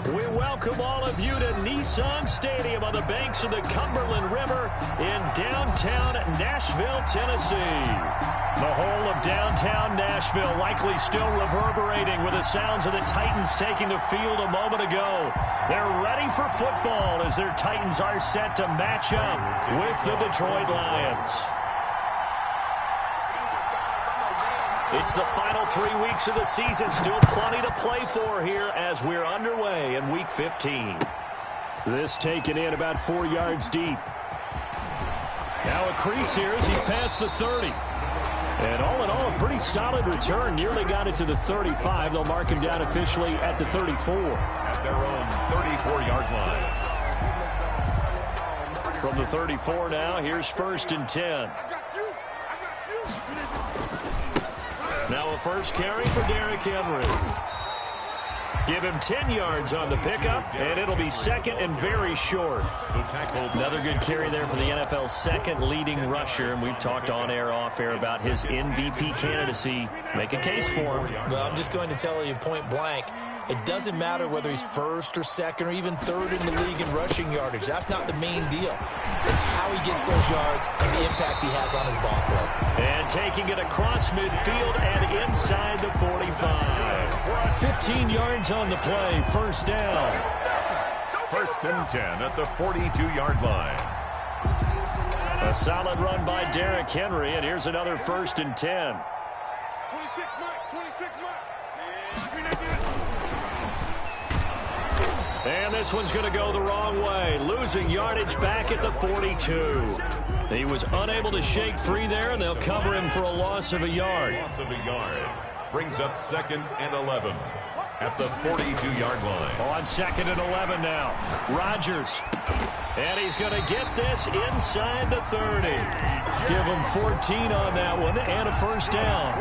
We welcome all of you to Nissan Stadium on the banks of the Cumberland River in downtown Nashville, Tennessee. The whole of downtown Nashville likely still reverberating with the sounds of the Titans taking the field a moment ago. They're ready for football as their Titans are set to match up with the Detroit Lions. It's the final 3 weeks of the season. Still plenty to play for here as we're underway in Week 15. This taken in about 4 yards deep. Now a crease here as he's past the 30. And all in all, a pretty solid return. Nearly got it to the 35. They'll mark him down officially at the 34. At their own 34-yard line. From the 34 now, here's 1st and 10. Now a first carry for Derrick Henry. Give him 10 yards on the pickup, and it'll be 2nd and very short. Another good carry there for the NFL's second leading rusher, and we've talked on air, off air about his MVP candidacy. Make a case for him. Well, I'm just going to tell you point blank. It doesn't matter whether he's 1st or 2nd or even 3rd in the league in rushing yardage. That's not the main deal. It's how he gets those yards and the impact he has on his ball play. And taking it across midfield and inside the 45. 15 yards on the play. First down. 1st and 10 at the 42-yard line. A solid run by Derrick Henry, and here's another 1st and 10. 26 Mike, 26 Mike. And this one's going to go the wrong way. Losing yardage back at the 42. He was unable to shake free there, and they'll cover him for a loss of a yard. Loss of a yard. Brings up 2nd and 11 at the 42-yard line. On 2nd and 11 now. Rodgers. And he's going to get this inside the 30. Give him 14 on that one and a first down.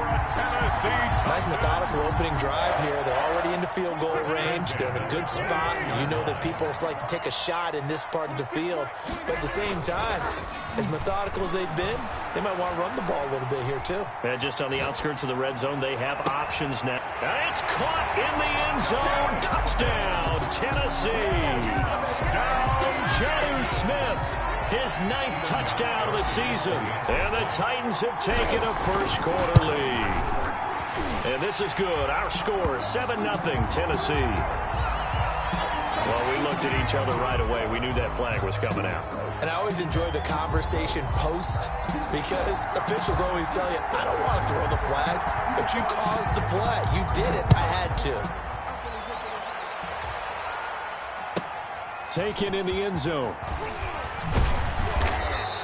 Nice methodical opening drive here. They're already into field goal range. They're in a good spot. You know that people like to take a shot in this part of the field. But at the same time, as methodical as they've been, they might want to run the ball a little bit here too. And just on the outskirts of the red zone, they have options now. And it's caught in the end zone. Touchdown, Tennessee. Jonnu Smith, his 9th touchdown of the season. And the Titans have taken a first-quarter lead. And this is good. Our score is 7-0 Tennessee. Well, we looked at each other right away. We knew that flag was coming out. And I always enjoy the conversation post because officials always tell you, I don't want to throw the flag, but you caused the play. You did it. I had to. Taken in the end zone.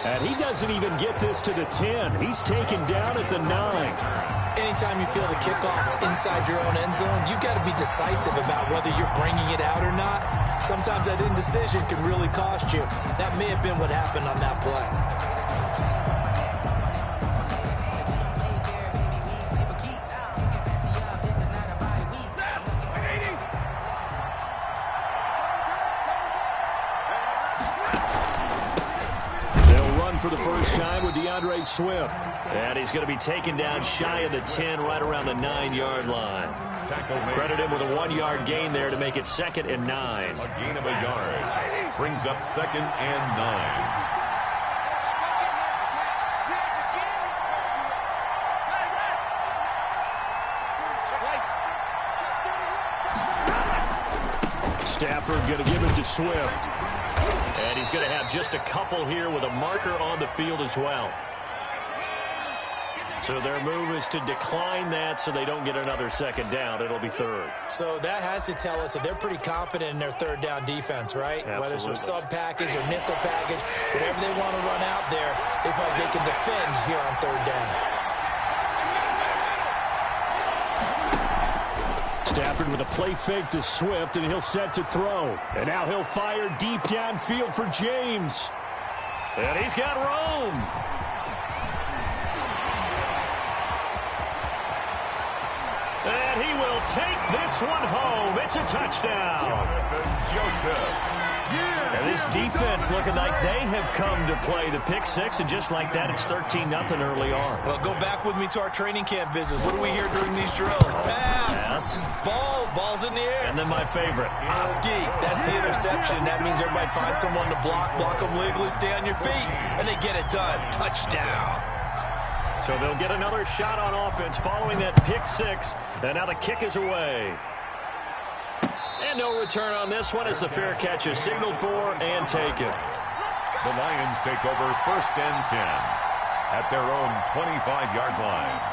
And he doesn't even get this to the 10. He's taken down at the 9. Anytime you feel the kickoff inside your own end zone, you've got to be decisive about whether you're bringing it out or not. Sometimes that indecision can really cost you. That may have been what happened on that play. For the first time with DeAndre Swift. And he's going to be taken down shy of the 10, right around the 9-yard line. Credit him with a 1-yard gain there to make it 2nd and 9. A gain of a yard. Brings up 2nd and 9. Stafford going to give it to Swift. And he's going to have just a couple here with a marker on the field as well. So their move is to decline that so they don't get another 2nd down. It'll be 3rd. So that has to tell us that they're pretty confident in their 3rd down defense, right? Absolutely. Whether it's a sub package or nickel package, whatever they want to run out there, they feel like they can defend here on 3rd down. Stafford with a play fake to Swift, and he'll set to throw. And now he'll fire deep downfield for James. And he's got room. And he will take this one home. It's a touchdown. Joseph. And this defense looking like they have come to play the pick six, and just like that, it's 13-0 early on. Well, go back with me to our training camp visit. What do we hear during these drills? Pass. Ball's in the air. And then my favorite. Oski, that's the interception. That means everybody finds someone to block them legally, stay on your feet, and they get it done. Touchdown. So they'll get another shot on offense following that pick six, and now the kick is away. And no return on this one as the fair catch is signaled for and taken. The Lions take over 1st and 10 at their own 25-yard line.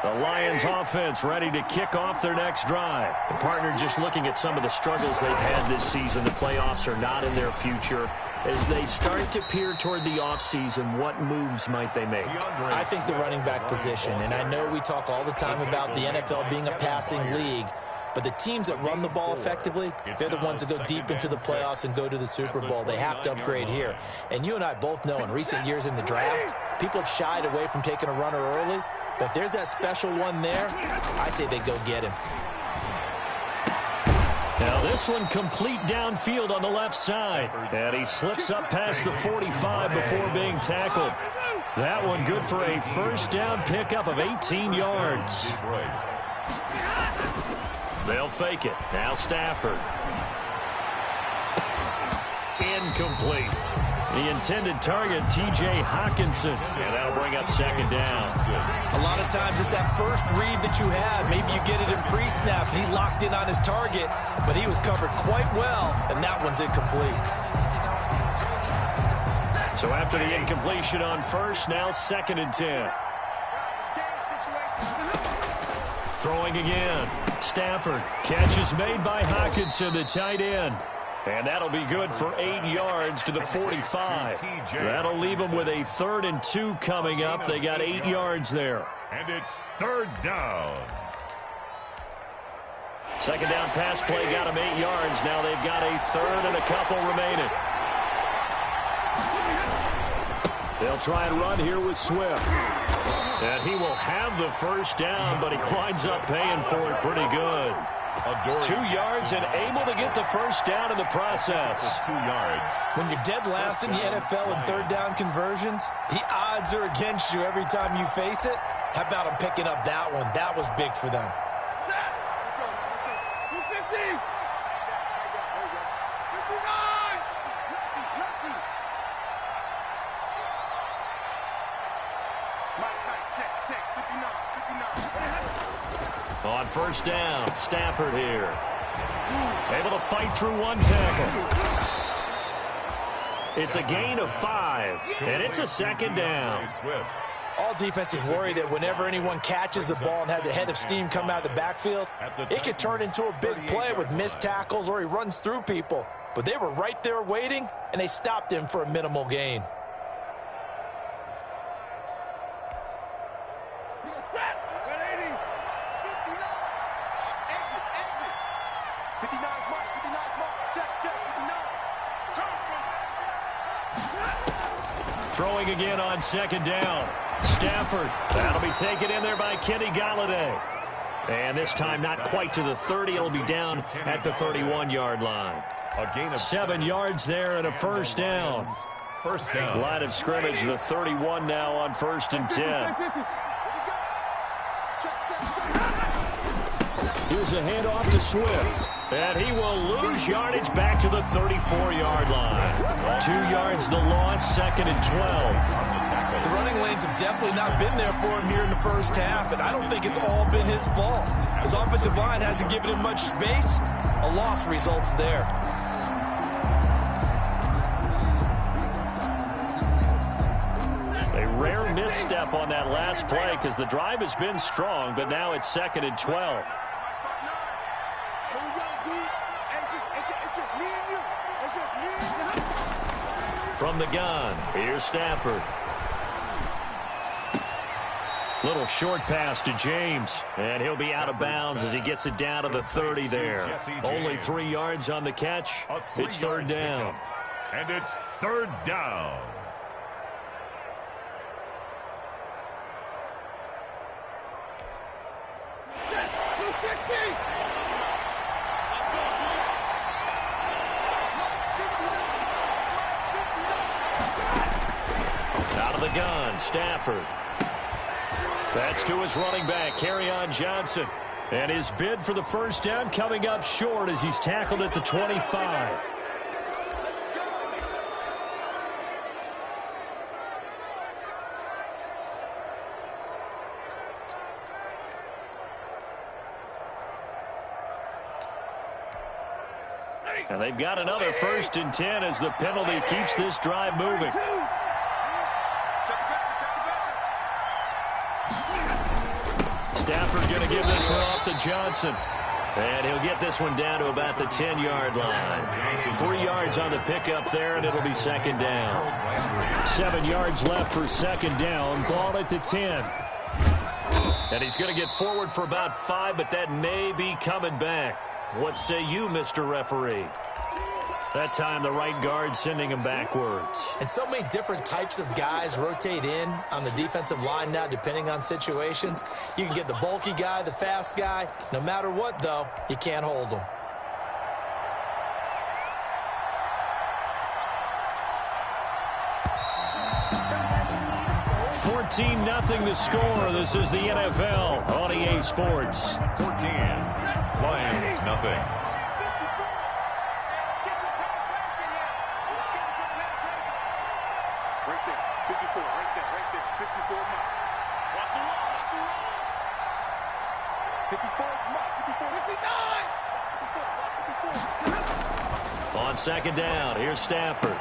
The Lions offense ready to kick off their next drive. The partner just looking at some of the struggles they've had this season. The playoffs are not in their future. As they start to peer toward the offseason, what moves might they make? I think the running back position, and I know we talk all the time about the NFL being a passing league, but the teams that run the ball effectively, they're the ones that go deep into the playoffs and go to the Super Bowl. They have to upgrade here. And you and I both know in recent years in the draft, people have shied away from taking a runner early, but if there's that special one there, I say they go get him. Now this one complete downfield on the left side. And he slips up past the 45 before being tackled. That one good for a first down pickup of 18 yards. They'll fake it. Now Stafford. Incomplete. The intended target, T.J. Hawkinson. And that'll bring up 2nd down. A lot of times it's that first read that you have. Maybe you get it in pre-snap, and he locked in on his target, but he was covered quite well, and that one's incomplete. So after the incompletion on first, now 2nd and 10. Throwing again. Stafford. Catch is made by Hawkinson, the tight end. And that'll be good for 8 yards to the 45. That'll leave them with a 3rd and 2 coming up. They got 8 yards there. And it's 3rd down. 2nd down pass play got them 8 yards. Now they've got a 3rd and a couple remaining. They'll try and run here with Swift. And he will have the first down, but he winds up paying for it pretty good. 2 yards and able to get the first down in the process. 2 yards. When you're dead last in the NFL in 3rd down conversions, the odds are against you every time you face it. How about them picking up that one? That was big for them. Let's go. 250. 59. Check. 59. On first down, Stafford here. Able to fight through one tackle. It's a gain of 5, and it's a 2nd down. All defenses worry that whenever anyone catches the ball and has a head of steam come out of the backfield, it could turn into a big play with missed tackles or he runs through people. But they were right there waiting, and they stopped him for a minimal gain. Throwing again on 2nd down. Stafford. That'll be taken in there by Kenny Galladay. And this time not quite to the 30. It'll be down at the 31-yard line. A gain of 7 yards there and a first down. First down. Line of scrimmage, the 31 now on 1st and 10. Here's a handoff to Swift. And he will lose yardage back to the 34-yard line. 2 yards the loss, 2nd and 12. The running lanes have definitely not been there for him here in the first half, and I don't think it's all been his fault. His offensive line hasn't given him much space. A loss results there. A rare misstep on that last play because the drive has been strong, but now it's 2nd and 12. From the gun, here's Stafford. Little short pass to James, and he'll be out of bounds as he gets it down to the 30 there. Only 3 yards on the catch. It's 3rd down. And it's 3rd down. Out of the gun, Stafford. That's to his running back, Kerryon Johnson. And his bid for the first down coming up short as he's tackled at the 25. And they've got another 1st and 10 as the penalty keeps this drive moving. Stafford going to give this one off to Johnson. And he'll get this one down to about the 10-yard line. 3 yards on the pickup there, and it'll be 2nd down. 7 yards left for 2nd down. Ball at the 10. And he's going to get forward for about 5, but that may be coming back. What say you, Mr. Referee? That time the right guard sending him backwards. And so many different types of guys rotate in on the defensive line now depending on situations. You can get the bulky guy, the fast guy. No matter what, though, you can't hold them. Nothing the score. This is the NFL on EA Sports. 14. Lions, nothing. Right there, 54, right there, 54 mark. Watch the roll, watch the roll. 54 mark, 54, 59. 54. On 2nd down, here's Stafford.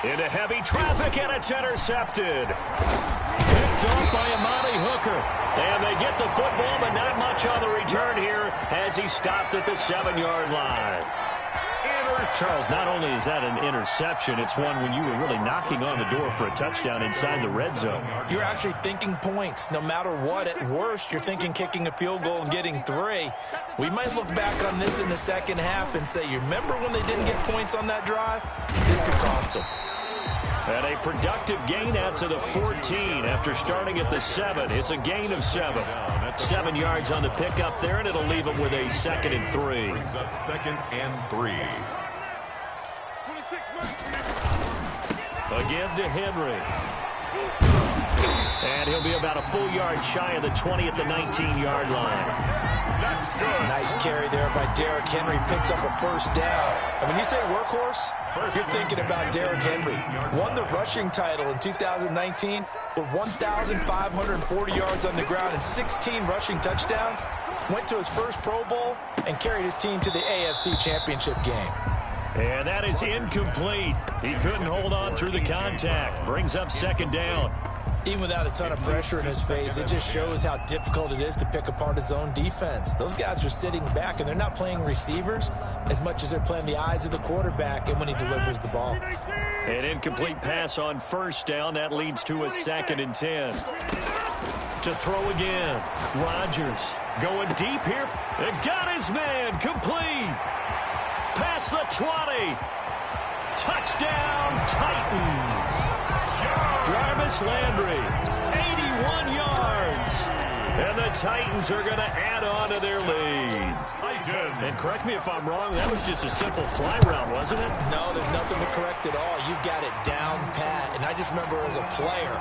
Into heavy traffic, and it's intercepted. Picked off by Amani Hooker. And they get the football, but not much on the return here as he stopped at the 7-yard line. Charles, not only is that an interception, it's one when you were really knocking on the door for a touchdown inside the red zone. You're actually thinking points. No matter what, at worst, you're thinking kicking a field goal and getting 3. We might look back on this in the second half and say, you remember when they didn't get points on that drive? This could cost them. And a productive gain out to the 14 after starting at the 7. It's a gain of 7. 7 yards on the pickup there, and it'll leave them with a 2nd and 3. Brings up 2nd and 3. Again to Henry. And he'll be about a full yard shy of the 20 at the 19-yard line. That's good. Nice carry there by Derrick Henry. Picks up a 1st down. And when you say workhorse, you're thinking about Derrick Henry. Won the rushing title in 2019 with 1,540 yards on the ground and 16 rushing touchdowns. Went to his first Pro Bowl and carried his team to the AFC Championship game. And that is incomplete. He couldn't hold on through the contact. Brings up 2nd down. Even without a ton of pressure in his face, it just shows how difficult it is to pick apart his own defense. Those guys are sitting back, and they're not playing receivers as much as they're playing the eyes of the quarterback and when he delivers the ball. An incomplete pass on 1st down. That leads to a 2nd and 10. To throw again. Rodgers going deep here. And got his man. Complete. Past the 20. Touchdown, Titans. Jarvis Landry, 81 yards. And the Titans are going to add on to their lead. And correct me if I'm wrong, that was just a simple fly route, wasn't it? No, there's nothing to correct at all. You've got it down pat. And I just remember as a player,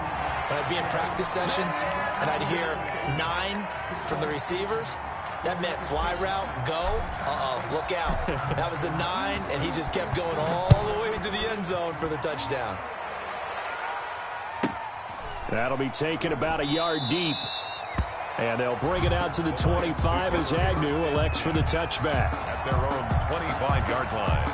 when I'd be in practice sessions and I'd hear 9 from the receivers, that meant fly route, go, look out. That was the 9, and he just kept going all the way into the end zone for the touchdown. That'll be taken about a yard deep. And they'll bring it out to the 25 as Agnew elects for the touchback. At their own 25-yard line.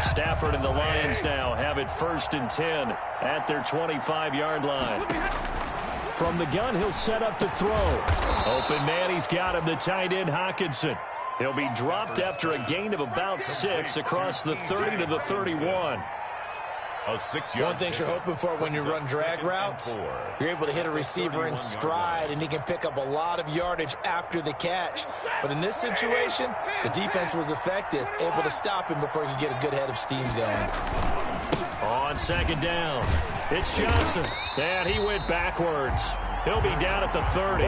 Stafford and the Lions now have it 1st and 10 at their 25-yard line. From the gun, he'll set up to throw. Open man, he's got him, the tight end, Hockenson. He'll be dropped after a gain of about 6 across the 30 to the 31. One thing you're hoping for when you run drag routes, you're able to hit a receiver in stride, and he can pick up a lot of yardage after the catch. But in this situation, the defense was effective, able to stop him before he could get a good head of steam going. On 2nd down, it's Johnson, and he went backwards. He'll be down at the 30.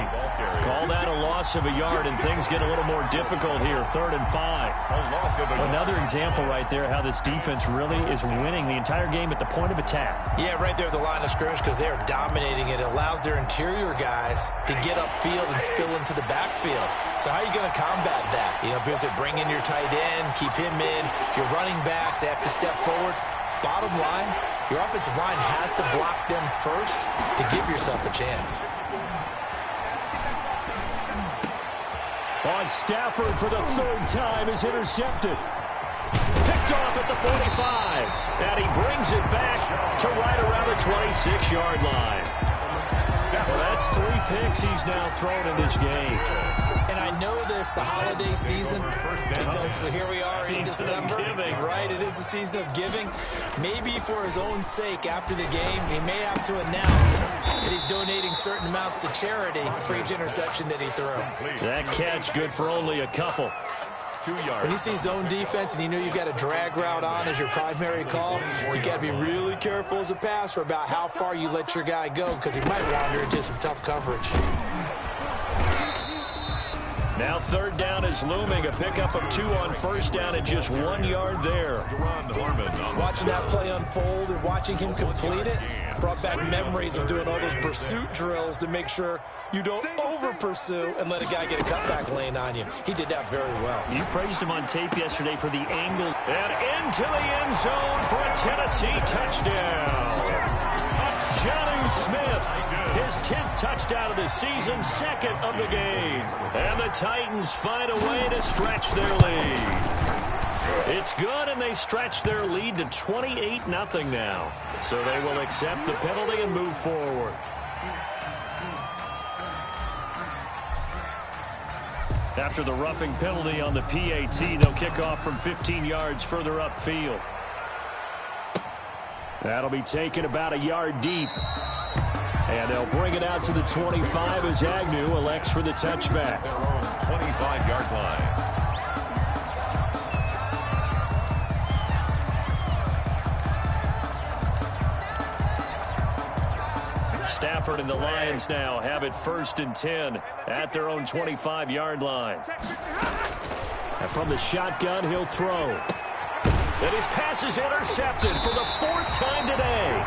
Call that a loss of a yard, and things get a little more difficult here. 3rd and 5. Another example right there how this defense really is winning the entire game at the point of attack. Yeah, right there at the line of scrimmage because they are dominating it. It allows their interior guys to get upfield and spill into the backfield. So how are you going to combat that? You know, because they bring in your tight end, keep him in. Your running backs, they have to step forward. Bottom line, your offensive line has to block them first to give yourself a chance. On Stafford for the 3rd time is intercepted. Picked off at the 45. And he brings it back to right around the 26-yard line. Well, that's 3 picks he's now thrown in this game. And I know this, the holiday season, because here we are in December, right? It is the season of giving. Maybe for his own sake, after the game, he may have to announce that he's donating certain amounts to charity for each interception that he threw. That catch good for only a couple. 2 yards. When you see zone defense and you know you've got a drag route on as your primary call, you got to be really careful as a passer about how far you let your guy go because he might wander into some tough coverage. Now 3rd down is looming. A pickup of 2 on 1st down and just 1 yard there. Watching that play unfold and watching him complete it brought back memories of doing all those pursuit drills to make sure you don't over-pursue and let a guy get a cutback lane on you. He did that very well. You praised him on tape yesterday for the angle. And into the end zone for a Tennessee touchdown. Jonnu Smith, his 10th touchdown of the season, 2nd of the game. And the Titans find a way to stretch their lead. It's good, and they stretch their lead to 28-0 now. So they will accept the penalty and move forward. After the roughing penalty on the PAT, they'll kick off from 15 yards further upfield. That'll be taken about a yard deep. And they'll bring it out to the 25 as Agnew elects for the touchback. Their own 25-yard line. Stafford and the Lions now have it 1st and 10 at their own 25-yard line. And from the shotgun, he'll throw. And his pass is intercepted for the 4th time today.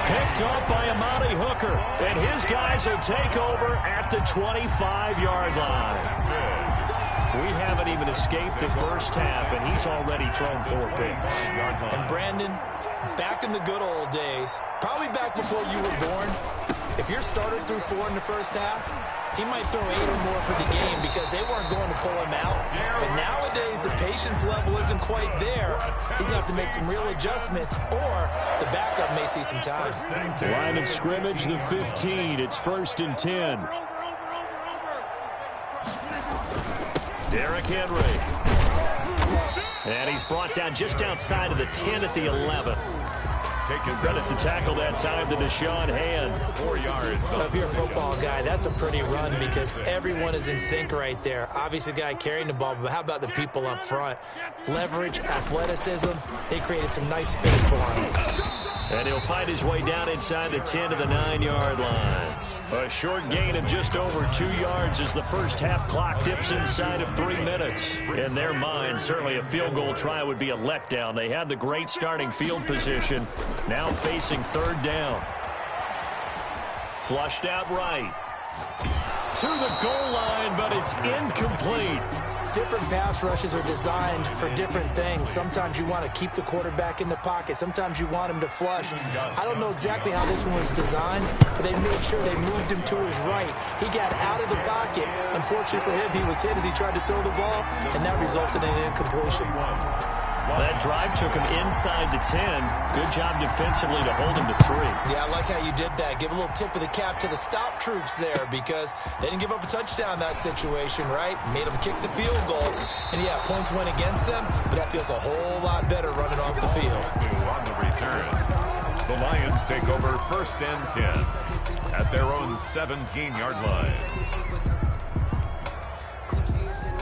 Picked up by Amani Hooker. And his guys will take over at the 25-yard line. We haven't even escaped the first half, and he's already thrown 4 picks. And Brandon, back in the good old days, probably back before you were born, if your starter threw 4 in the first half, he might throw 8 or more for the game because they weren't going to pull him out. But nowadays, the patience level isn't quite there. He's going to have to make some real adjustments, or the backup may see some time. Line of scrimmage, the 15. It's 1st and 10. Derrick Henry. And he's brought down just outside of the 10 at the 11. Credit to tackle that time to Deshaun Hand. 4 yards. If you're a football guy, that's a pretty run because everyone is in sync right there. Obviously, the guy carrying the ball, but how about the people up front? Leverage, athleticism, they created some nice space for him. And he'll find his way down inside the 10 to the 9-yard line. A short gain of just over 2 yards as the first half clock dips inside of 3 minutes. In their mind, certainly a field goal try would be a letdown. They had the great starting field position, now facing 3rd down. Flushed out right. To the goal line, but it's incomplete. Different pass rushes are designed for different things. Sometimes you want to keep the quarterback in the pocket. Sometimes you want him to flush. I don't know exactly how this one was designed, but they made sure they moved him to his right. He got out of the pocket. Unfortunately for him, he was hit as he tried to throw the ball, and that resulted in an incompletion. That drive took him inside the 10. Good job defensively to hold him to 3. Yeah, I like how you did that. Give a little tip of the cap to the stop troops there because they didn't give up a touchdown in that situation, right? Made them kick the field goal. And, yeah, points went against them, but that feels a whole lot better running off the field. On the return, the Lions take over 1st and 10 at their own 17-yard line.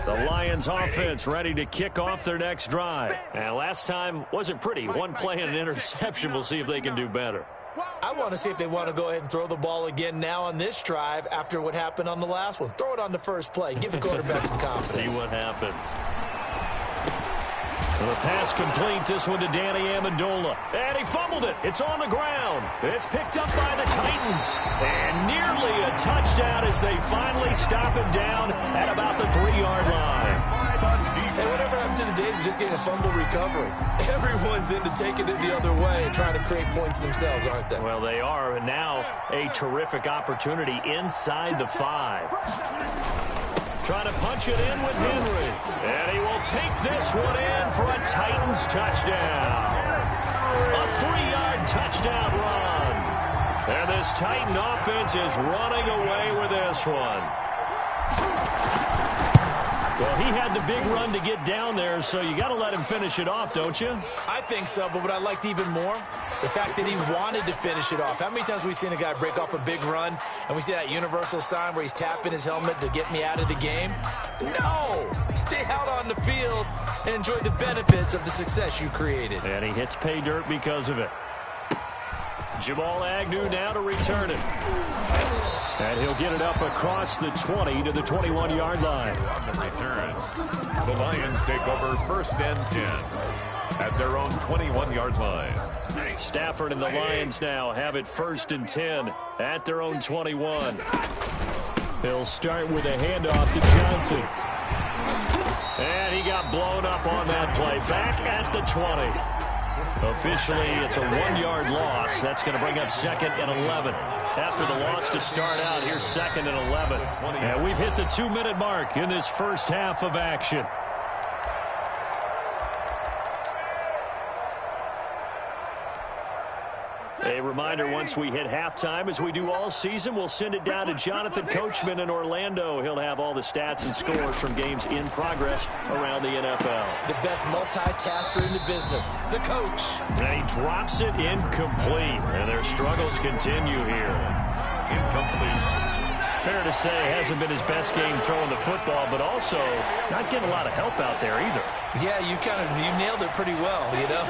The Lions offense ready to kick off their next drive. And last time wasn't pretty. One play and an interception. We'll see if they can do better. I want to see if they want to go ahead and throw the ball again now on this drive after what happened on the last one. Throw it on the first play. Give the quarterback some confidence. See what happens. The pass complete, this one to Danny Amendola. And he fumbled it. It's on the ground. It's picked up by the Titans. And nearly a touchdown as they finally stop it down at about the 3-yard line. Hey, whatever happened to the days of just getting a fumble recovery? Everyone's into taking it the other way and trying to create points themselves, aren't they? Well, they are. And now a terrific opportunity inside the 5. Trying to punch it in with Henry. And he will take this one in for a Titans touchdown. A 3-yard touchdown run. And this Titan offense is running away with this one. Well, he had the big run to get down there, so you got to let him finish it off, don't you? I think so, but what I liked even more, the fact that he wanted to finish it off. How many times have we seen a guy break off a big run, and we see that universal sign where he's tapping his helmet to get me out of the game? No! Stay out on the field and enjoy the benefits of the success you created. And he hits pay dirt because of it. Jamal Agnew now to return it. And he'll get it up across the 20 to the 21-yard line. On the return, the Lions take over 1st and 10 at their own 21-yard line. Stafford and the Lions now have it 1st and 10 at their own 21. They'll start with a handoff to Johnson. And he got blown up on that play. Back at the 20. Officially, it's a 1-yard loss. That's going to bring up 2nd and 11. After the loss to start out, here's 2nd and 11. And we've hit the 2-minute mark in this first half of action. A reminder, once we hit halftime, as we do all season, we'll send it down to Jonathan Coachman in Orlando. He'll have all the stats and scores from games in progress around the NFL. The best multitasker in the business, the coach. And he drops it incomplete, and their struggles continue here. Incomplete. Fair to say, hasn't been his best game throwing the football, but also not getting a lot of help out there either. Yeah, you nailed it pretty well, you know.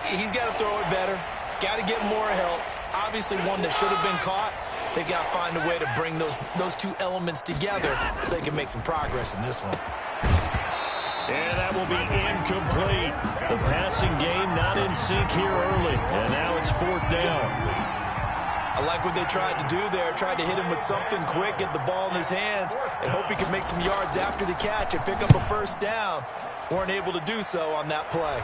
He's got to throw it better. Got to get more help. Obviously one that should have been caught. They've got to find a way to bring those two elements together so they can make some progress in this one. And that will be incomplete. The passing game not in sync here early. And now it's 4th down. I like what they tried to do there. Tried to hit him with something quick, get the ball in his hands, and hope he could make some yards after the catch and pick up a 1st down. Weren't able to do so on that play.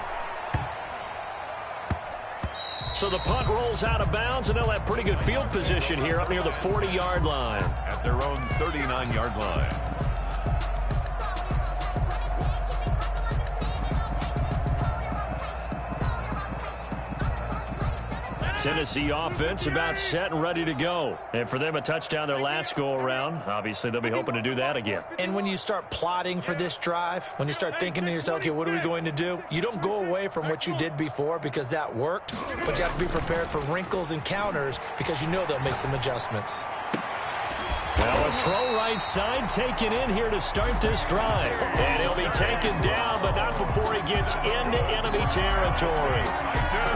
So the punt rolls out of bounds, and they'll have pretty good field position here up near the 40-yard line. At their own 39-yard line. Tennessee offense about set and ready to go. And for them, a touchdown their last go-around. Obviously, they'll be hoping to do that again. And when you start plotting for this drive, when you start thinking to yourself, okay, what are we going to do? You don't go away from what you did before because that worked, but you have to be prepared for wrinkles and counters because you know they'll make some adjustments. Well, a throw right side taken in here to start this drive. And he'll be taken down, but not before he gets into enemy territory.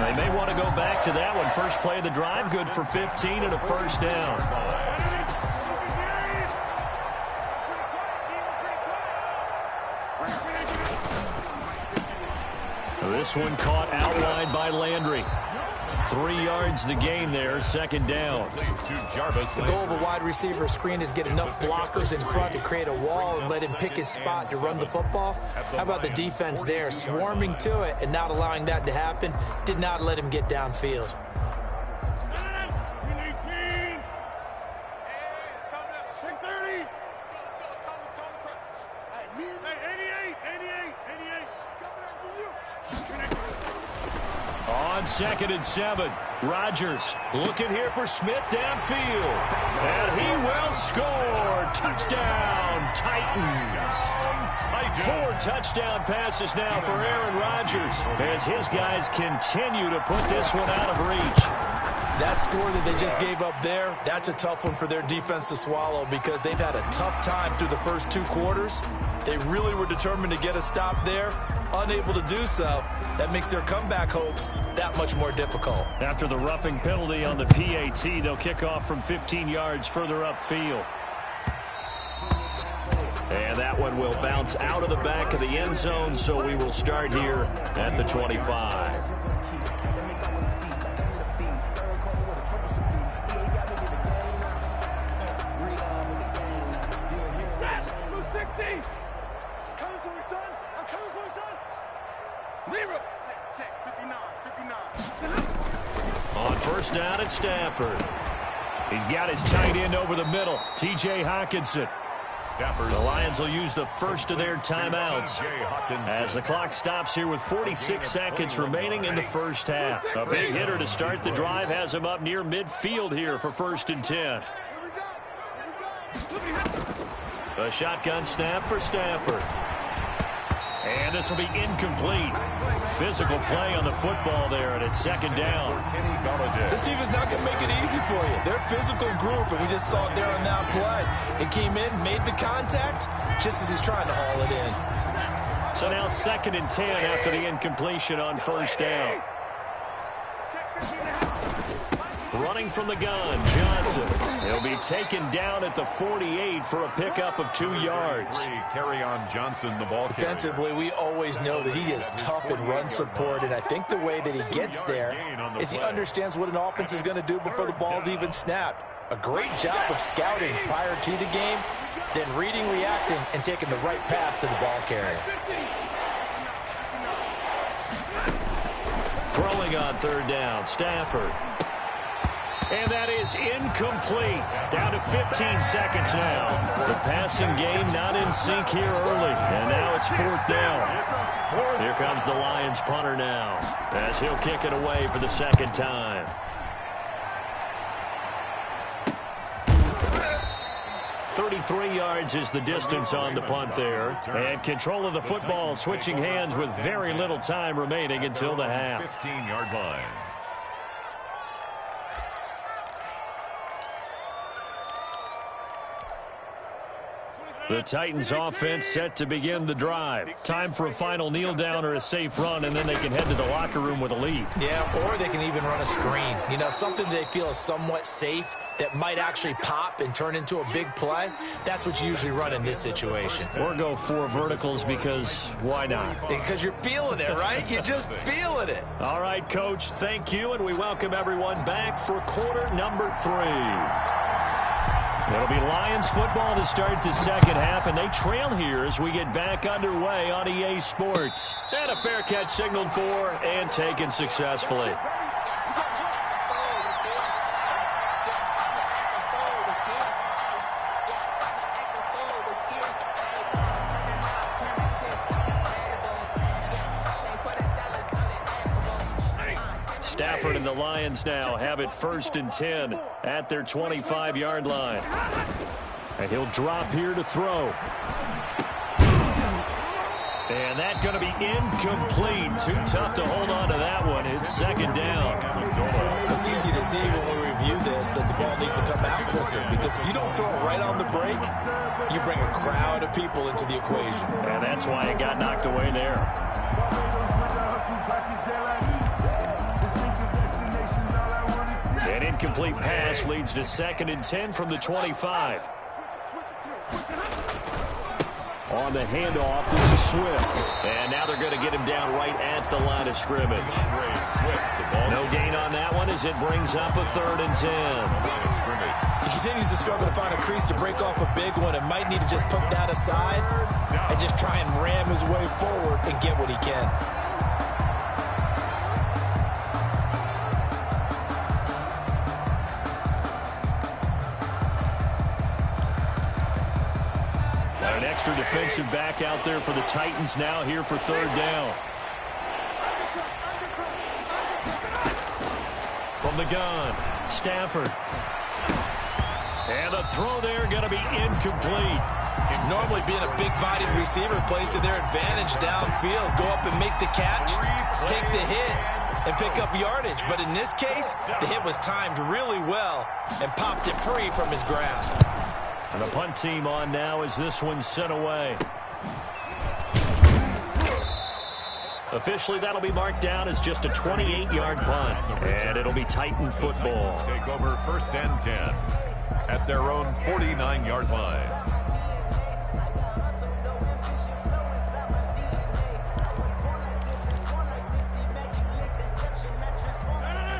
They may want to go back to that one. First play of the drive, good for 15 and a 1st down. This one caught out wide by Landry. 3 yards the gain there, 2nd down. The goal of a wide receiver screen is get enough blockers in front to create a wall and let him pick his spot to run the football. How about the defense there, swarming to it and not allowing that to happen? Did not let him get downfield. On 2nd and 7, Rodgers looking here for Smith downfield. And he will score. Touchdown, Titans. 4 touchdown passes now for Aaron Rodgers as his guys continue to put this one out of reach. That score that they just gave up there, that's a tough one for their defense to swallow because they've had a tough time through the first 2 quarters. They really were determined to get a stop there. unable to do so. That makes their comeback hopes that much more difficult. After the roughing penalty on the PAT, they'll kick off from 15 yards further upfield. And that one will bounce out of the back of the end zone, so we will start here at the 25. Coming for you, son. I'm coming for you, son. Libra. Check. 59. On first down, it's Stafford. He's got his tight end over the middle, T.J. Hockenson. The Lions will use the first of their timeouts as the clock stops here with 46 seconds remaining in the first half. A big hitter to start the drive has him up near midfield here for 1st and 10. A shotgun snap for Stafford. And this will be incomplete. Physical play on the football there, and it's 2nd down. This defense not going to make it easy for you. They're a physical group, and we just saw it there on that play. It came in, made the contact, just as he's trying to haul it in. So now 2nd and 10 after the incompletion on first down. Running from the gun, Johnson. He'll be taken down at the 48 for a pickup of 2 yards. Carry on Johnson, the ball carrier. Defensively, we always know that he is tough in run support, and I think the way that he gets there is he understands what an offense is going to do before the ball's even snapped. A great job of scouting prior to the game, then reading, reacting, and taking the right path to the ball carrier. Throwing on 3rd down, Stafford. And that is incomplete. Down to 15 seconds now. The passing game not in sync here early. And now it's 4th down. Here comes the Lions punter now, as he'll kick it away for the 2nd time. .33 yards is the distance on the punt there. And control of the football switching hands with very little time remaining until the half. 15-yard line. The Titans offense set to begin the drive. Time for a final kneel down or a safe run, and then they can head to the locker room with a lead. Yeah, or they can even run a screen. You know, something they feel is somewhat safe that might actually pop and turn into a big play. That's what you usually run in this situation. Or go 4 verticals because why not? Because you're feeling it, right? You're just feeling it. All right, Coach, thank you, and we welcome everyone back for quarter number 3. It'll be Lions football to start the 2nd half, and they trail here as we get back underway on EA Sports. And a fair catch signaled for and taken successfully. Stafford and the Lions now have it 1st and 10 at their 25-yard line. And he'll drop here to throw. And that's going to be incomplete. Too tough to hold on to that one. It's 2nd down. It's easy to see when we review this that the ball needs to come out quicker, because if you don't throw it right on the break, you bring a crowd of people into the equation. And that's why it got knocked away there. An incomplete pass leads to 2nd and 10 from the 25. On the handoff, this is Swift. And now they're going to get him down right at the line of scrimmage. No gain on that one as it brings up a 3rd and 10. He continues to struggle to find a crease to break off a big one and might need to just put that aside and just try and ram his way forward and get what he can. An extra defensive back out there for the Titans now here for 3rd down. From the gun, Stafford. And the throw there going to be incomplete. Normally being a big-bodied receiver plays to their advantage downfield. Go up and make the catch, take the hit, and pick up yardage. But in this case, the hit was timed really well and popped it free from his grasp. And the punt team on now as this one's sent away. Officially, that'll be marked down as just a 28-yard punt, and it'll be Titan football. Take over 1st and 10 at their own 49-yard line.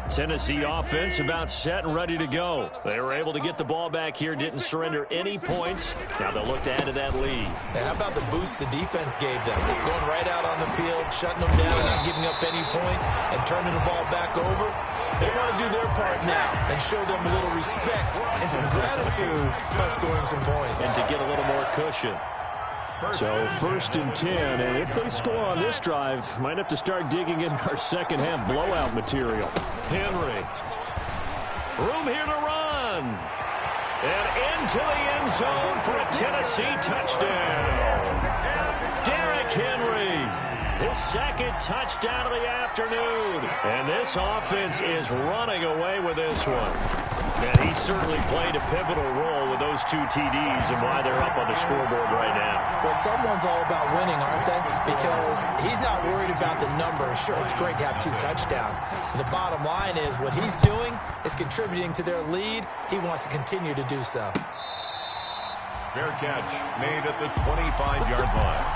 Tennessee offense about set and ready to go. They were able to get the ball back here, didn't surrender any points. Now they'll look to add to that lead. Hey, how about the boost the defense gave them? Going right out on the field, shutting them down, not giving up any points, and turning the ball back over. They want to do their part now and show them a little respect and some gratitude by scoring some points. And to get a little more cushion. So 1st and 10, and if they score on this drive, might have to start digging in our second half blowout material. Henry. Room here to run. And into the end zone for a Tennessee touchdown. Derrick Henry. His second touchdown of the afternoon. And this offense is running away with this one. And he certainly played a pivotal role with those 2 TDs and why they're up on the scoreboard right now. Well, someone's all about winning, aren't they? Because he's not worried about the number. Sure, it's great to have 2 touchdowns. But the bottom line is what he's doing is contributing to their lead. He wants to continue to do so. Fair catch made at the 25-yard line.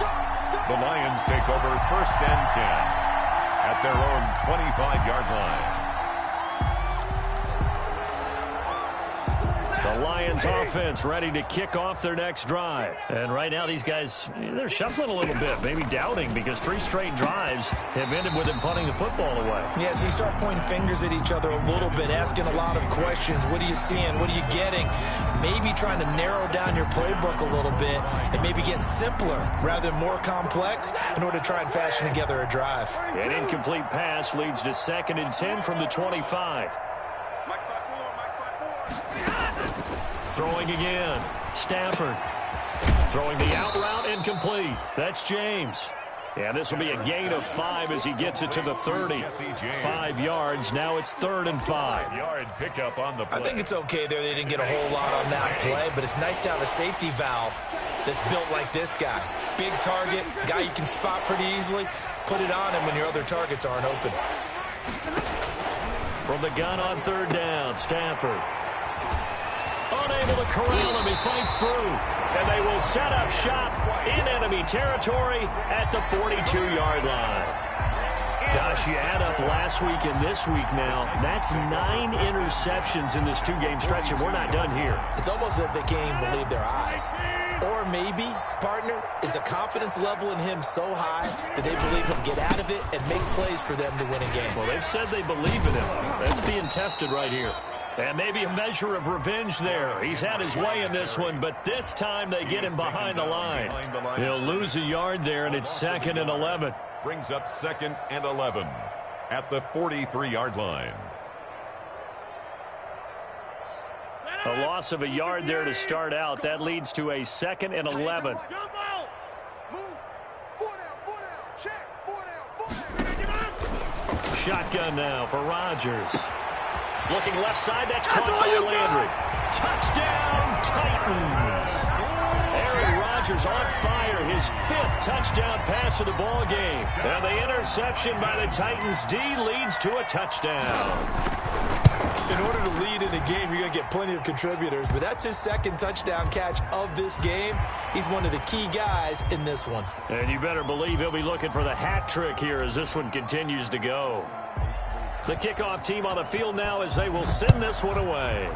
The Lions take over 1st and 10 at their own 25-yard line. The Lions offense ready to kick off their next drive. And right now these guys, they're shuffling a little bit, maybe doubting, because 3 straight drives have ended with them punting the football away. Yeah, so you start pointing fingers at each other a little bit, asking a lot of questions. What are you seeing? What are you getting? Maybe trying to narrow down your playbook a little bit and maybe get simpler rather than more complex in order to try and fashion together a drive. An incomplete pass leads to 2nd and 10 from the 25. Throwing again. Stafford. Throwing the out route incomplete. That's James. And this will be a gain of 5 as he gets it to the 30. 5 yards. Now it's 3rd and 5. Yard pickup on the play. I think it's okay there. They didn't get a whole lot on that play, but it's nice to have a safety valve that's built like this guy. Big target, guy you can spot pretty easily. Put it on him when your other targets aren't open. From the gun on 3rd down, Stafford. Unable to corral him, he fights through. And they will set up shop in enemy territory at the 42-yard line. Gosh, you add up last week and this week now, that's 9 interceptions in this 2-game stretch, and we're not done here. It's almost as if they can't even believe their eyes. Or maybe, partner, is the confidence level in him so high that they believe he'll get out of it and make plays for them to win a game. Well, they've said they believe in him. That's being tested right here. And maybe a measure of revenge there. He's had his way in this one, but this time they get him behind the line. He'll lose a yard there, and it's 2nd and 11. Brings up 2nd and 11 at the 43-yard line. A loss of a yard there to start out. That leads to a 2nd and 11. Shotgun now for Rodgers. Looking left side, that's caught by Landry. Touchdown, Titans. Aaron Rodgers on fire, his 5th touchdown pass of the ball game. And the interception by the Titans D leads to a touchdown. In order to lead in a game, you're going to get plenty of contributors, but that's his 2nd touchdown catch of this game. He's one of the key guys in this one. And you better believe he'll be looking for the hat trick here as this one continues to go. The kickoff team on the field now as they will send this one away.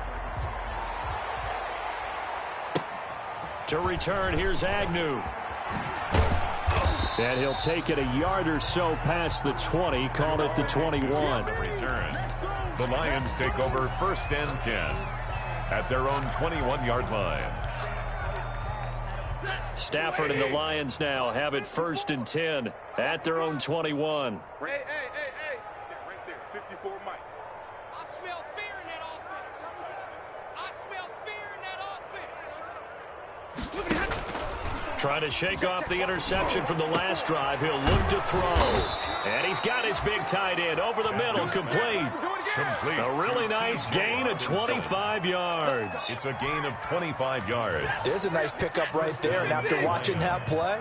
To return, here's Agnew. And he'll take it a yard or so past the 20, called it the 21. Return. The Lions take over 1st and 10 at their own 21-yard line. Stafford and the Lions now have it 1st and 10 at their own 21. Hey. Right there, 54 Mike. I smell fear in that offense. I smell fear in that offense. Trying to shake off the interception from the last drive. He'll look to throw. And he's got his big tight end over the middle, complete. A really nice gain of 25 yards. It's a gain of 25 yards. There's a nice pickup right there, and after watching that play,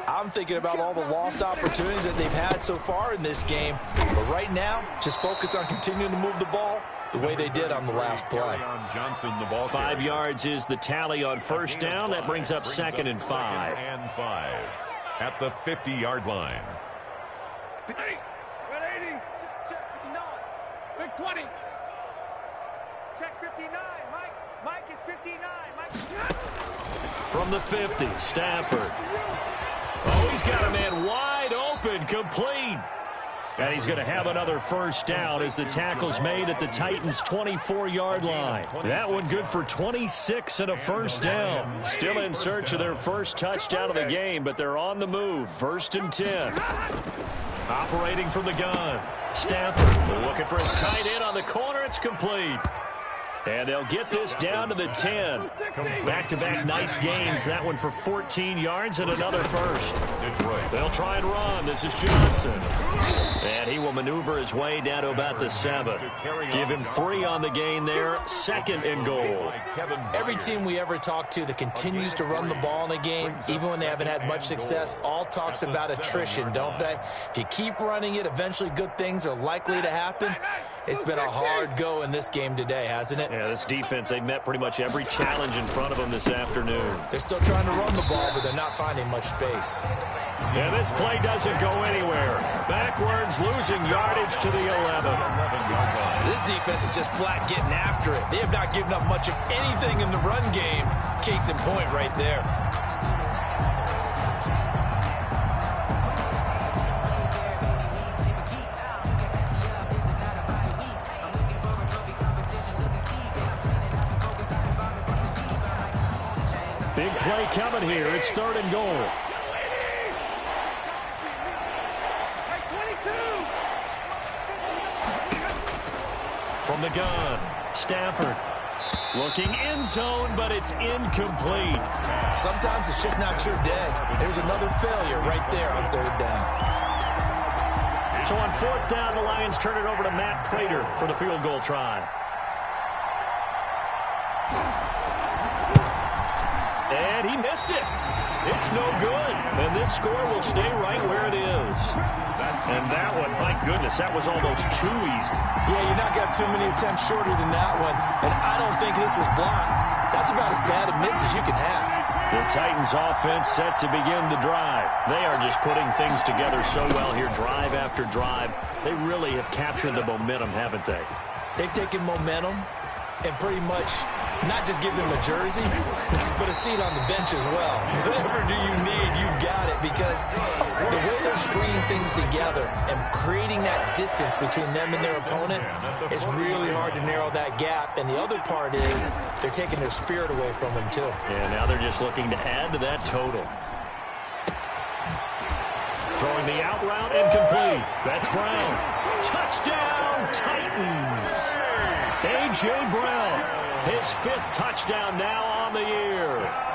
I'm thinking about all the lost opportunities that they've had so far in this game. But right now, just focus on continuing to move the ball the way they did on the last play. Johnson, the ball 5 yards is the tally on first down. That brings up 2nd and 5. And 5 at the 50-yard line. 180. Check 59. Big 20. Check 59. Mike is 59. Mike is 59. From the 50, Stafford. Oh, he's got a man wide open, complete. And he's going to have another first down as the tackle's made at the Titans' 24-yard line. That one good for 26 and a first down. Still in search of their first touchdown of the game, but they're on the move. 1st and 10. Operating from the gun. Stafford looking for his tight end on the corner. It's complete. And they'll get this down to the 10. Back-to-back nice gains. That one for 14 yards and another first. They'll try and run. This is Johnson. And he will maneuver his way down to about the 7. Give him 3 on the gain there. 2nd and goal. Every team we ever talk to that continues to run the ball in a game, even when they haven't had much success, all talks about attrition, don't they? If you keep running it, eventually good things are likely to happen. It's been a hard go in this game today, hasn't it? Yeah, this defense, they've met pretty much every challenge in front of them this afternoon. They're still trying to run the ball, but they're not finding much space. Yeah, this play doesn't go anywhere. Backwards, losing yardage to the 11. This defense is just flat getting after it. They have not given up much of anything in the run game. Case in point right there. Big play coming here. It's 3rd and goal. From the gun, Stafford looking end zone, but it's incomplete. Sometimes it's just not your day. There's another failure right there on 3rd down. So on 4th down, the Lions turn it over to Matt Prater for the field goal try. And he missed it. It's no good. And this score will stay right where it is. And that one, my goodness, that was almost too easy. Yeah, you're not going to have too many attempts shorter than that one. And I don't think this was blocked. That's about as bad a miss as you can have. The Titans offense set to begin the drive. They are just putting things together so well here, drive after drive. They really have captured the momentum, haven't they? They've taken momentum and pretty much not just give them a jersey, but a seat on the bench as well. Whatever do you need, you've got it, because the way they're stringing things together and creating that distance between them and their opponent, it's really hard to narrow that gap. And the other part is they're taking their spirit away from them, too. Yeah, now they're just looking to add to that total. Throwing the out route, incomplete. That's Brown. Touchdown, Titans. A.J. Brown, his 5th touchdown now on the year.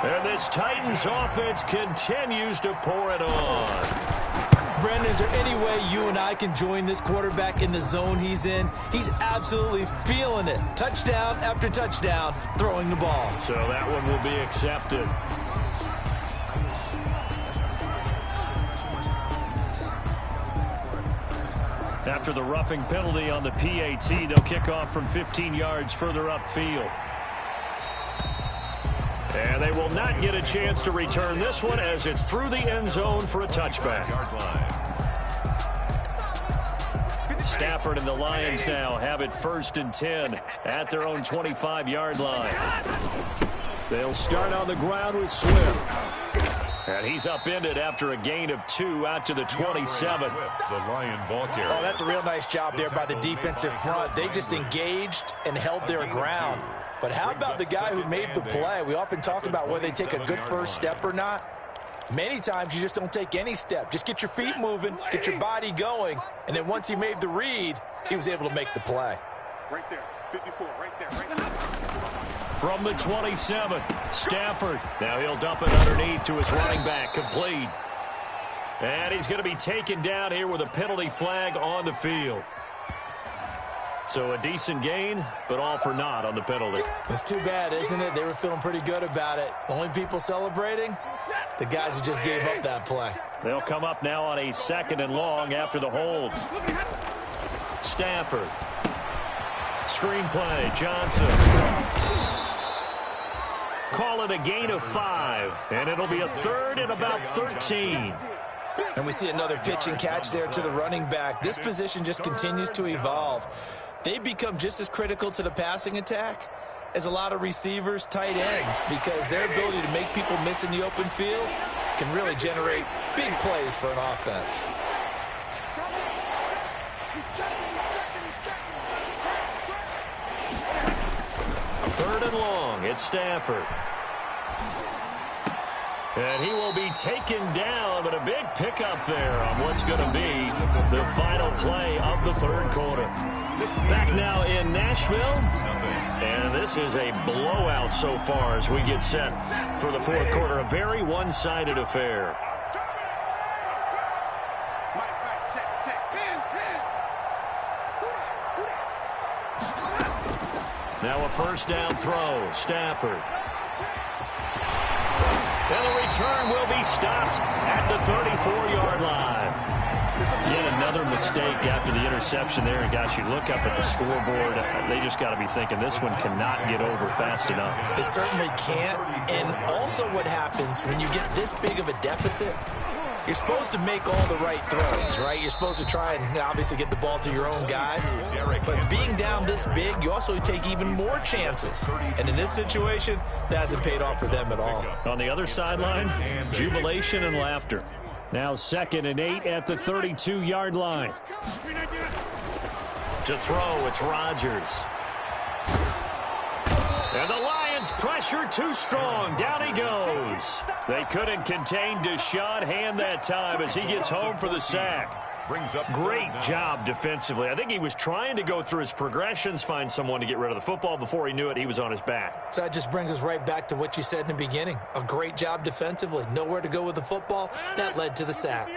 And this Titans offense continues to pour it on. Brendan, is there any way you and I can join this quarterback in the zone he's in? He's absolutely feeling it. Touchdown after touchdown, throwing the ball. So that one will be accepted. After the roughing penalty on the PAT, they'll kick off from 15 yards further upfield. And they will not get a chance to return this one as it's through the end zone for a touchback. Stafford and the Lions now have it 1st and 10 at their own 25-yard line. They'll start on the ground with Swift. And he's upended after a gain of 2 out to the 27. The Lion ball carrier. Oh, that's a real nice job there by the defensive front. They just engaged and held their ground. But how about the guy who made the play? We often talk about whether they take a good first step or not. Many times you just don't take any step. Just get your feet moving, get your body going, and then once he made the read, he was able to make the play. Right there. 54. Right there. Right there. From the 27, Stafford. Now he'll dump it underneath to his running back, complete. And he's going to be taken down here with a penalty flag on the field. So a decent gain, but all for naught on the penalty. It's too bad, isn't it? They were feeling pretty good about it. The only people celebrating, the guys who just gave up that play. They'll come up now on a 2nd and long after the hold. Stafford. Screenplay, Johnson. Call it a gain of 5, and it'll be a 3rd and about 13. And we see another pitch and catch there to the running back. This position just continues to evolve. They become just as critical to the passing attack as a lot of receivers, tight ends, because their ability to make people miss in the open field can really generate big plays for an offense. 3rd and long. It's Stafford. And he will be taken down, but a big pickup there on what's going to be the final play of the 3rd quarter. Back now in Nashville. And this is a blowout so far as we get set for the 4th quarter. A very one-sided affair. Now a 1st down throw. Stafford. And the return will be stopped at the 34-yard line. Yet another mistake after the interception there. And, gosh, you look up at the scoreboard. They just got to be thinking this one cannot get over fast enough. It certainly can't. And also what happens when you get this big of a deficit, you're supposed to make all the right throws, right? You're supposed to try and obviously get the ball to your own guys. But being down this big, you also take even more chances. And in this situation, that hasn't paid off for them at all. On the other sideline, jubilation and laughter. Now 2nd and 8 at the 32-yard line. To throw, it's Rodgers. And the Lions pressure too strong. Down he goes. They couldn't contain Deshaun Hand that time as he gets home for the sack. Great job defensively. I think he was trying to go through his progressions, find someone to get rid of the football. Before he knew it, he was on his back. So that just brings us right back to what you said in the beginning. A great job defensively. Nowhere to go with the football. That led to the sack.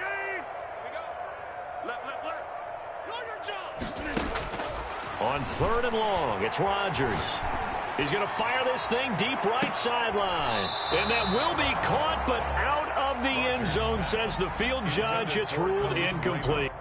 On 3rd and long, it's Rodgers. He's going to fire this thing deep right sideline. And that will be caught, but out of the end zone, says the field judge. It's ruled incomplete.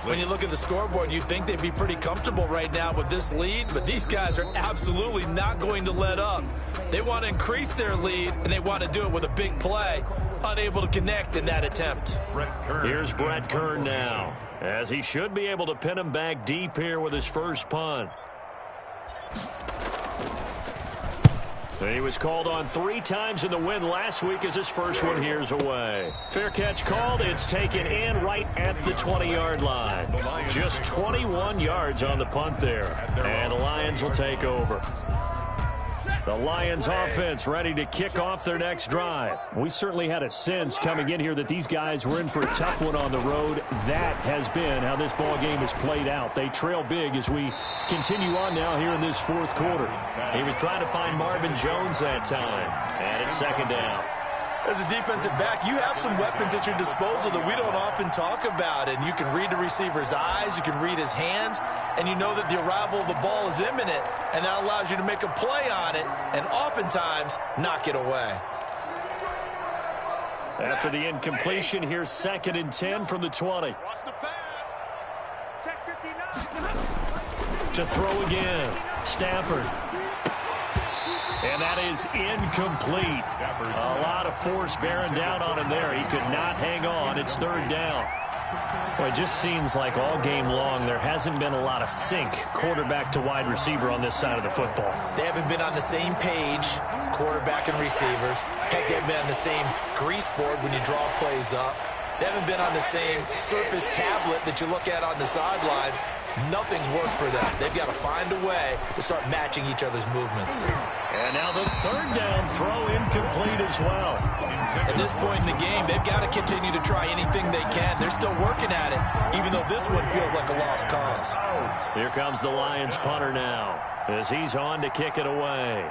When you look at the scoreboard, you'd think they'd be pretty comfortable right now with this lead, but these guys are absolutely not going to let up. They want to increase their lead, and they want to do it with a big play. Unable to connect in that attempt. Here's Brett Kern now, as he should be able to pin him back deep here with his first punt. He was called on 3 times in the win last week as his first one here's away. Fair catch called. It's taken in right at the 20-yard line. Just 21 yards on the punt there. And the Lions will take over. The Lions offense ready to kick off their next drive. We certainly had a sense coming in here that these guys were in for a tough one on the road. That has been how this ball game has played out. They trail big as we continue on now here in this 4th quarter. He was trying to find Marvin Jones that time. And it's 2nd down. As a defensive back, you have some weapons at your disposal that we don't often talk about. And you can read the receiver's eyes, you can read his hands, and you know that the arrival of the ball is imminent, and that allows you to make a play on it and oftentimes knock it away. After the incompletion, here's 2nd and 10 from the 20. Watch the pass. Check 59. To throw again, Stafford. And that is incomplete. A lot of force bearing down on him there. He could not hang on. It's 3rd down. Well, it just seems like all game long there hasn't been a lot of sync quarterback to wide receiver on this side of the football. They haven't been on the same page, quarterback and receivers. Heck, they've been on the same grease board when you draw plays up. They haven't been on the same surface tablet that you look at on the sidelines. Nothing's worked for them. They've got to find a way to start matching each other's movements. And now the 3rd down throw incomplete as well. At this point in the game, they've got to continue to try anything they can. They're still working at it, even though this one feels like a lost cause. Here comes the Lions punter now as he's on to kick it away.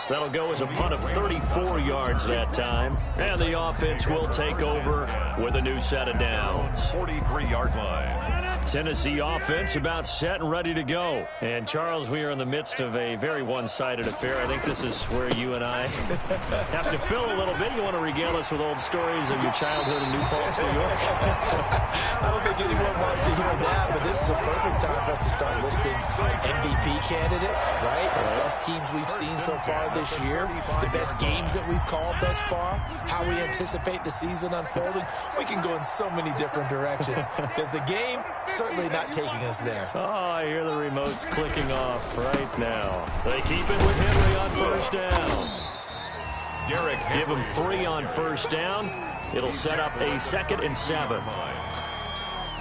That'll go as a punt of 34 yards that time. And the offense will take over with a new set of downs. 43-yard line. Tennessee offense about set and ready to go. And, Charles, we are in the midst of a very one-sided affair. I think this is where you and I have to fill a little bit. You want to regale us with old stories of your childhood in New Paltz, New York? I don't think anyone wants to hear that, but this is a perfect time for us to start listing MVP candidates, right? The best teams we've seen so far this year, the best games that we've called thus far, how we anticipate the season unfolding. We can go in so many different directions because the game certainly not taking us there. Oh, I hear the remotes clicking off right now. They keep it with Henry on first down. Derek Give him 3 on first down. It'll set up a 2nd and 7.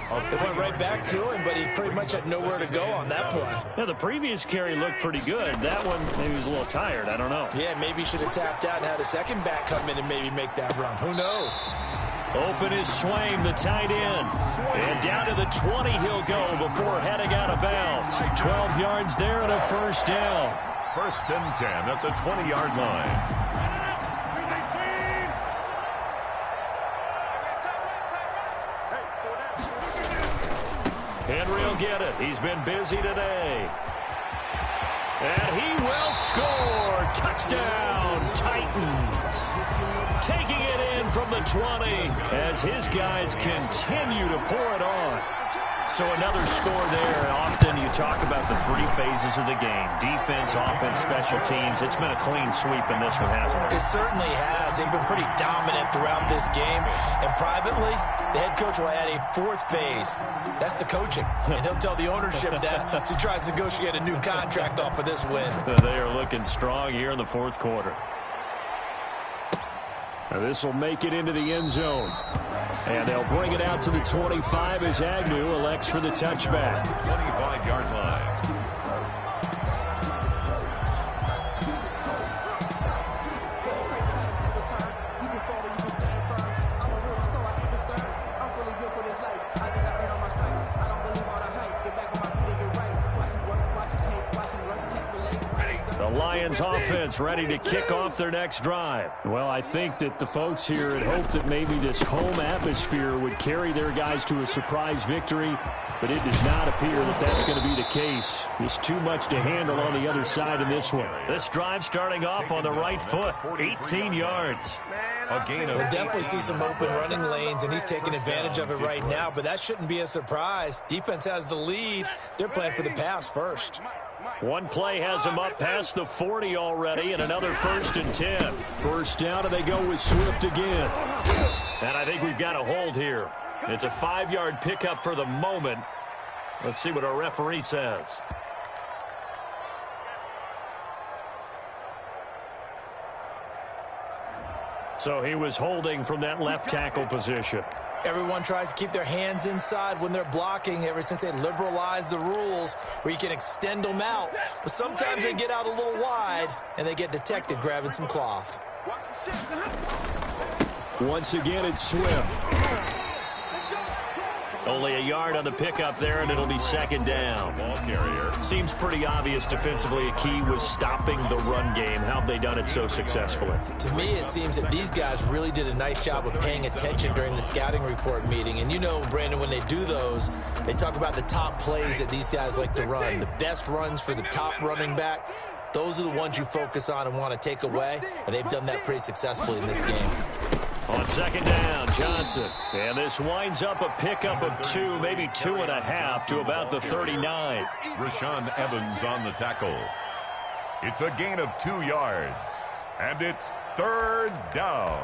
It went right back to him, but he pretty much had nowhere to go on that play. Yeah, the previous carry looked pretty good. That one, maybe he was a little tired. I don't know. Yeah, maybe he should have tapped out and had a second back come in and maybe make that run. Who knows? Open is Swaim, the tight end. And down to the 20 he'll go before heading out of bounds. 12 yards there and a first down. 1st and 10 at the 20-yard line. Henry will get it. He's been busy today. And he will score. Touchdown, Titans. Taking it in from the 20 as his guys continue to pour it on. So another score there. Often you talk about the 3 phases of the game. Defense, offense, special teams. It's been a clean sweep in this one, hasn't it? It certainly has. They've been pretty dominant throughout this game. And privately, the head coach will add a 4th phase. That's the coaching. And he'll tell the ownership that as he tries to negotiate a new contract off of this win. They are looking strong here in the 4th quarter. Now this will make it into the end zone. And they'll bring it out to the 25 as Agnew elects for the touchback. 25-yard line. The Lions offense ready to kick off their next drive. Well, I think that the folks here had hoped that maybe this home atmosphere would carry their guys to a surprise victory, but it does not appear that that's going to be the case. There's too much to handle on the other side in this one. This drive starting off on the right foot, 18 yards. A gain of We'll definitely see some open running lanes, and he's taking advantage of it right now, but that shouldn't be a surprise. Defense has the lead. They're playing for the pass first. One play has him up past the 40 already, and another 1st and 10. First down, and they go with Swift again. And I think we've got a hold here. It's a 5-yard pickup for the moment. Let's see what our referee says. So he was holding from that left tackle position. Everyone tries to keep their hands inside when they're blocking ever since they liberalized the rules where you can extend them out. But sometimes they get out a little wide, and they get detected grabbing some cloth. Once again, it's Swift. Only a yard on the pickup there, and it'll be 2nd down. ball carrier. Seems pretty obvious defensively a key was stopping the run game. How have they done it so successfully? To me, it seems that these guys really did a nice job of paying attention during the scouting report meeting. And you know, Brandon, when they do those, they talk about the top plays that these guys like to run. The best runs for the top running back. Those are the ones you focus on and want to take away. And they've done that pretty successfully in this game. On 2nd down, Johnson. And this winds up a pickup of 2, maybe 2.5 to about the 39. Rashaan Evans on the tackle. It's a gain of 2 yards. And it's 3rd down.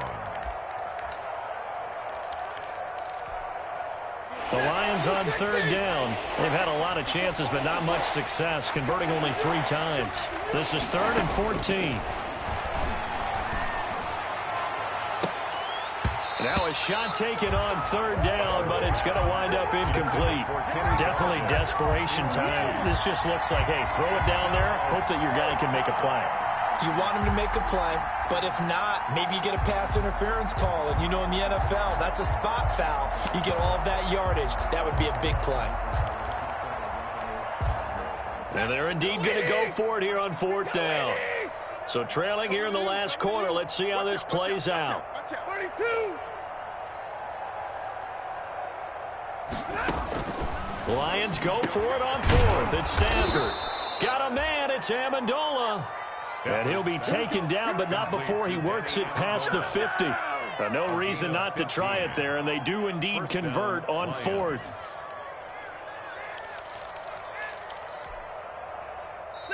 The Lions on 3rd down. They've had a lot of chances, but not much success, converting only 3 times. This is 3rd and 14. Now a shot taken on 3rd down, but it's going to wind up incomplete. Definitely desperation time. This just looks like, hey, throw it down there, hope that your guy can make a play. You want him to make a play, but if not, maybe you get a pass interference call. And you know in the NFL, that's a spot foul. You get all of that yardage. That would be a big play. And they're indeed going to go for it here on 4th down. So trailing here in the last quarter. Let's see how this plays out. 32. The Lions go for it on fourth. It's Stanford. Got a man. It's Amendola. And he'll be taken down, but not before he works it past the 50. No reason not to try it there, and they do indeed convert on fourth.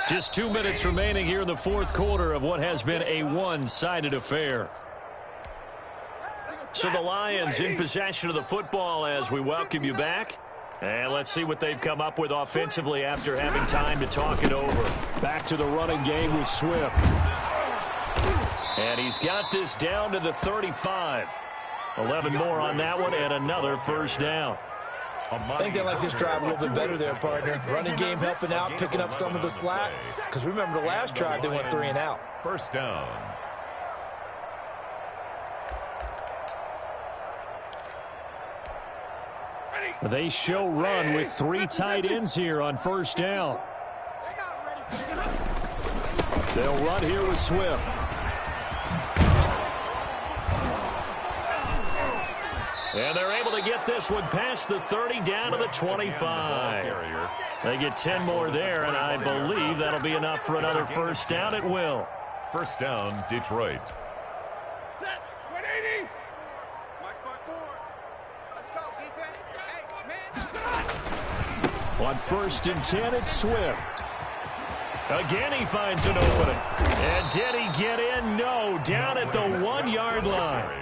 Just 2 minutes remaining here in the fourth quarter of what has been a one-sided affair. So the Lions in possession of the football as we welcome you back. And let's see what they've come up with offensively after having time to talk it over. Back to the running game with Swift. And he's got this down to the 35. 11 more on that one and another first down. I think they like this drive a little bit better there, partner. Running game helping out, picking up some of the slack. Because remember the last drive, they went 3 and out. First down. They show run with 3 tight ends here on first down. They'll run here with Swift. And they're able to get this one past the 30 down to the 25. They get 10 more there, and I believe that'll be enough for another first down. It will. First down, Detroit. Set. 180. Watch my board. Let's go, defense. Hey, man. On first and 10, it's Swift. Again, he finds an opening. And did he get in? No. Down at the 1-yard line.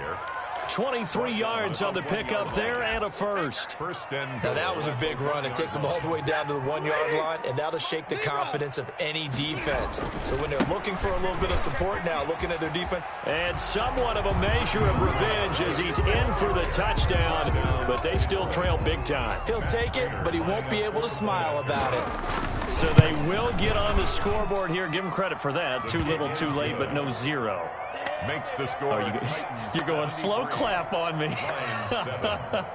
23 yards on the pickup there and a first. Now that was a big run. It takes them all the way down to the 1-yard line, and that'll shake the confidence of any defense. So when they're looking for a little bit of support now, looking at their defense. And somewhat of a measure of revenge as he's in for the touchdown, but they still trail big time. He'll take it, but he won't be able to smile about it. So they will get on the scoreboard here. Give him credit for that. Too little, too late, but no 0. Makes the score. You're going slow clap on me.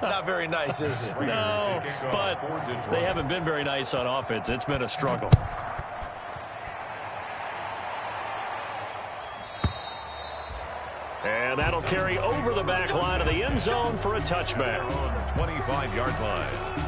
Not very nice, is it? No, but they haven't been very nice on offense. It's been a struggle. And that'll carry over the back line of the end zone for a touchback. 25-yard line.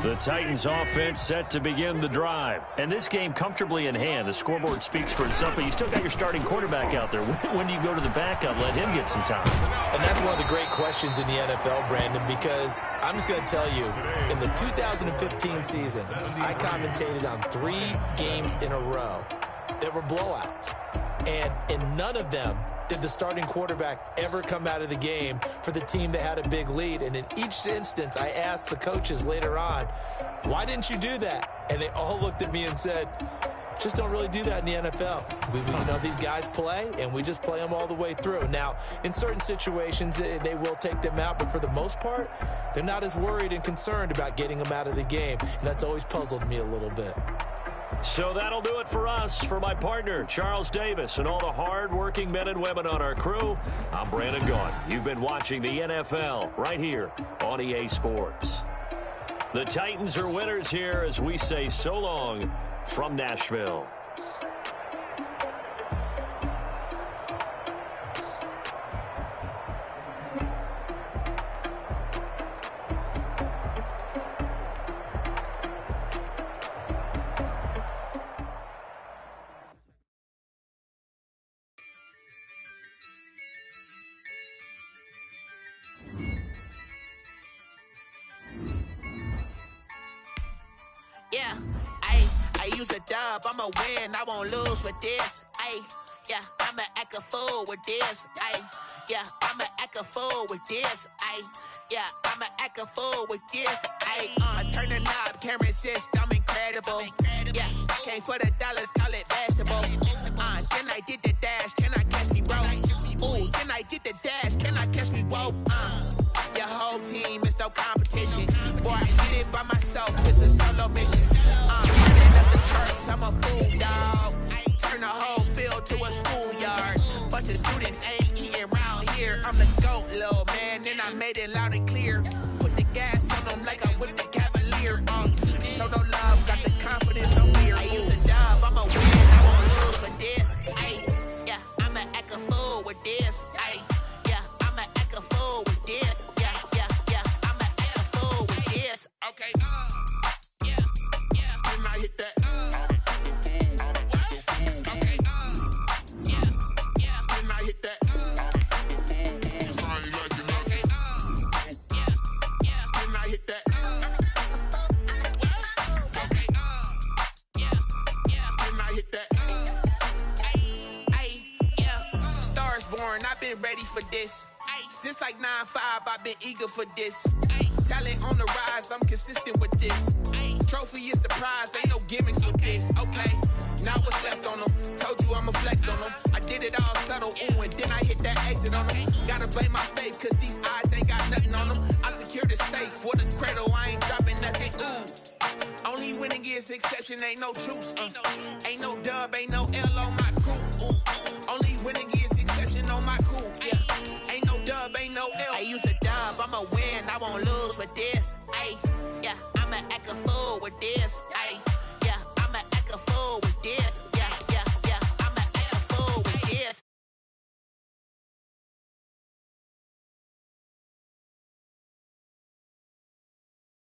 The Titans offense set to begin the drive. And this game comfortably in hand. The scoreboard speaks for itself, but you still got your starting quarterback out there. When do you go to the backup, let him get some time? And that's one of the great questions in the NFL, Brandon, because I'm just going to tell you, in the 2015 season, I commentated on 3 games in a row that were blowouts. And in none of them did the starting quarterback ever come out of the game for the team that had a big lead. And in each instance, I asked the coaches later on, why didn't you do that? And they all looked at me and said, just don't really do that in the NFL. You know, these guys play, and we just play them all the way through. Now, in certain situations, they will take them out, but for the most part, they're not as worried and concerned about getting them out of the game. And that's always puzzled me a little bit. So that'll do it for us. For my partner, Charles Davis, and all the hard-working men and women on our crew, I'm Brandon Gaughan. You've been watching the NFL right here on EA Sports. The Titans are winners here as we say so long from Nashville. Yeah, I use a dub, I'ma win, I won't lose with this. Yeah, I'ma act a fool with this. Yeah, I'ma act a fool with this. Yeah, I'ma act a fool with this. Turn the knob, camera assist, I'm incredible. Yeah, came for the dollars, call it vegetable. Then I did the dash, can I catch me, bro? Ooh, then I did the dash, can I catch me, whoa? Your whole team is no competition. Boy, I did it by myself, it's a solo mission. Running up the charts, I'm a fool, dog. Turn the whole field to a schoolyard. Bunch of students ain't eating around here. I'm the GOAT, little man, and I made it loud and clear. Put the gas on them like I'm with the Cavalier. born, I've been ready for this. Since like 9-5, I've been eager for this. Talent on the rise, I'm consistent with this. Trophy is the prize, ain't no gimmicks with this. Okay, now what's left on them? Told you I'ma flex on them. I did it all subtle, ooh, and then I hit that exit on them. Gotta blame my faith, cause these odds ain't got nothing on them. I secure the safe for the cradle, I ain't dropping nothing, ooh. Only winning is exception, ain't no truce. Ain't no dub, ain't no L on